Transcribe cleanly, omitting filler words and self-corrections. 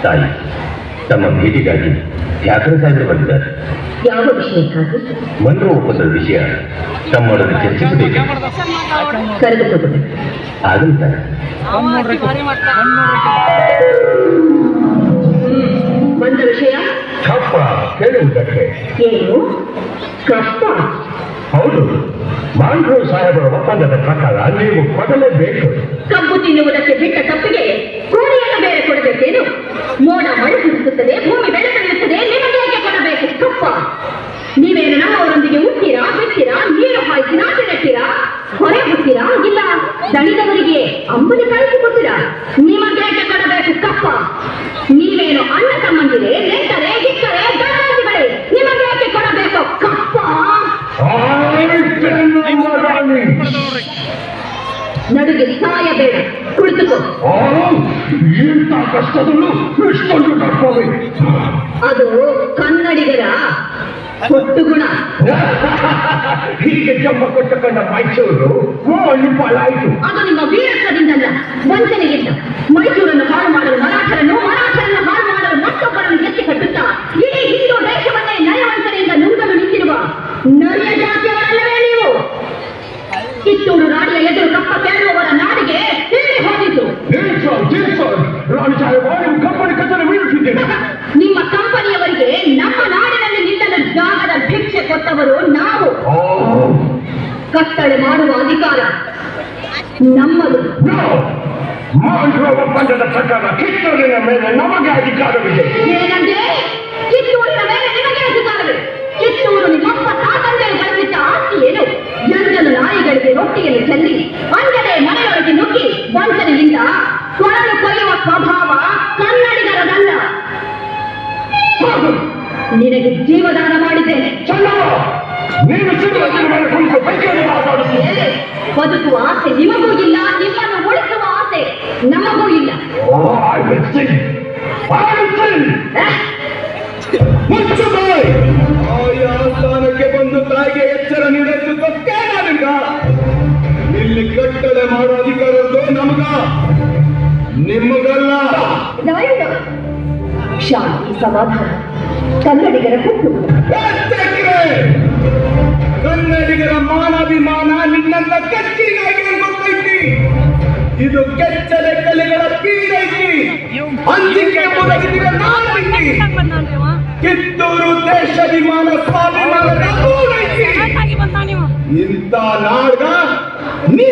ತಾಯಿ, ತಮ್ಮ ಭೇಟಿಗಾಗಿ ತ್ಯಾಗರ ಸಾಗರ ಬಂದಿದ್ದಾರೆ. ಯಾವ ವಿಷಯಕ್ಕಾಗಿ? ಮಣ್ಣು ಒಪ್ಪಂದದ ವಿಷಯ ತಮ್ಮೊಡನೆ ಚರ್ಚಿಸಬೇಕು. ಕರೆದುಕೊಂಡು ಆಗಂತ ಬಂದ ವಿಷಯ ಕಪ್ಪ ಕೇಳುವುದಕ್ಕೆ. ಏನು ಕಪ್ಪ? ಹೌದು, ಮಾಂಡ್ರೋ ಸಾಹೇಬರ ಒಪ್ಪಂದದ ಪ್ರಕಾರ ನೀವು ಕೊಡಲೇಬೇಕು. ಕಬ್ಬು ತಿನ್ನುವುದಕ್ಕೆ ಬಿಟ್ಟ ತಪ್ಪಿಗೆ ಕೂಲಿಯನ್ನು ಬೇರೆ ಕೊಡಬೇಕೇನು? ಮೋಡ ಮಳೆ ಸುರಿಸುತ್ತದೆ, ಭೂಮಿ ಬೆಳೆ ಬೆಳೆಯುತ್ತದೆ, ನಿಮಗೆ ಹೇಗೆ ಕೊಡಬೇಕು ಕಪ್ಪ? ನೀವೇನು ನಮ್ಮವರೊಂದಿಗೆ ಹುಟ್ಟಿರಾ, ಬಿಡ್ತೀರಾ, ನೀರು ಹಾಯಿಸಿರಾ, ತಿನ್ನತೀರಾ, ಹೊರೆ ಹುಟ್ಟಿರಾ, ಇಲ್ಲ ದಣಿದವರಿಗೆ ಅಂಬಲಿ ಕಳಿಸಿಕೊಡ್ತೀರಾ? ನಿಮಗೆ ಹೇಗೆ ಕೊಡಬೇಕು ಕಪ್ಪ? ನೀವೇನು ಅಣ್ಣ ತಮ್ಮಂದಿರೇ, ನೆಂಟರೇ, ಹಿಕ್ಕರೇ, ಗಣರಾಜಿಗಳೇ, ನಿಮಗೆ ಹೇಗೆ ಕೊಡಬೇಕು ಕಪ್ಪ? ನಡುಗೆ ಸಾಯಬೇಡ, ಕುಳಿತುಕೋ. ಎಂತ ಕಷ್ಟದಲ್ಲೂ ಇಷ್ಟೊಂದು ತಪ್ಪವೆ. ಅದು ಕನ್ನಡಿಗರ ಹೊಟ್ಟು ಗುಣ. ಹೀಗೆ ಜಮ್ಮ ಕೊಟ್ಟುಕೊಂಡ ಮೈಸೂರು ಪಾಲಾಯಿತು. ಅದು ನಿಮ್ಮ ವೀರತ್ವದಿಂದಲ್ಲ, ವಂಚನೆಗಿಂತ. ಮೈಸೂರನ್ನು ಹಾಳು ಮಾಡಲು ಮರಾಠರನ್ನು ಹಾಳು ಮಾಡಲು ಮತ್ತೊಬ್ಬರನ್ನು ಎತ್ತಿ ಕಟ್ಟುತ್ತಾ ಇಡೀ ಹಿಂದೂ ದೇಶವನ್ನೇ ನಯವಂಚನೆಯಿಂದ ನುಂಗಲು ನಿಂತಿರುವ ನರಿಯ ಜಾತಿಯವರಲ್ಲವೇ ನೀವು? ಕಿತ್ತೂರು ರಾಣಿಯ ಎದುರು ಕಪ್ಪ ಕೇಳುವವರ ನಾಡಿಗೆ ಹೇಳಿ ಹೋಗಿದ್ದು. ನಿಮ್ಮ ಕಂಪನಿಯವರಿಗೆ ನಮ್ಮ ನಾಡಿನಲ್ಲಿ ನಿಲ್ಲಲು ಜಾಗದ ಭಿಕ್ಷೆ ಕೊಟ್ಟವರು ನಾವು. ಕತ್ತಳೆ ಮಾಡುವ ಅಧಿಕಾರ ನಮ್ಮದು. ಒಪ್ಪಂದದ ಪ್ರಕಾರ ಕಿತ್ತೂರಿನ ಮೇಲೆ ನಮಗೆ ಅಧಿಕಾರವಿದೆ. ಏನಂದ್ರೆ ಕಿತ್ತೂರಿನ ಮೇಲೆ ನಿಮಗೆ ಅಧಿಕಾರವಿದೆ? ಕಿತ್ತೂರು ನಿಮ್ಮಪ್ಪ ತಾತಂದರು ಬಂದಿದ್ದ ಆಸ್ತಿ ಏನು? ಜನರನ್ನು ನಾಯಿಗಳಿಗೆ ರೊಟ್ಟಿಯಲ್ಲಿ ಚೆಲ್ಲಿ ಅಂಗಡೆ ಮನೆಯೊಳಗೆ ನುಗ್ಗಿ ವಂಚನೆಯಿಂದ ಕೊರಳು ಕೊಯ್ಯುವ ಸ್ವಭಾವ ಕನ್ನಡಿಗರದಲ್ಲ. ನಿನಗೆ ಜೀವದಾನ ಮಾಡಿದ್ದೇನೆ. ಬದುಕುವ ಆಸೆ ನಿಮಗೂ ಇಲ್ಲ, ನಿಮ್ಮನ್ನು ಉಳಿಸುವ ಆಸೆ ನಮಗೂ ಇಲ್ಲ. ಸ್ಥಾನಕ್ಕೆ ಬಂದು ತಾಯಿಗೆ ಎಚ್ಚರ ನೀಡಲು ಗೊತ್ತೇನಾಗ ಇಲ್ಲಿ ಕಟ್ಟಳೆ ಮಾಡೋ ಅಧಿಕಾರದ್ದು ನಮಗ, ನಿಮಗಲ್ಲ. ಶಾಂತಿ ಸಮಾಧಾನ ಕನ್ನಡಿಗರ ಹುಟ್ಟು. ಕನ್ನಡಿಗರ ಮಾನಾಭಿಮಾನ ನಿನ್ನಂತ ಕಚ್ಚಿಗಾಗಿ ಗೊತ್ತೈತಿ. ಇದು ಕೆಚ್ಚಲೆ ಕಲೆಗಳ ಪೀಡೈತಿ. ಅಂಜಿಕೆ ಮುದಗಿದ ನಾಡೈತಿ. ಕಿತ್ತೂರು ದೇಶಾಭಿಮಾನ ಸ್ವಾಭಿಮಾನದ ಮೂಡೈತಿ. ಇಂಥ ನಾಡ್ಗ ನೀ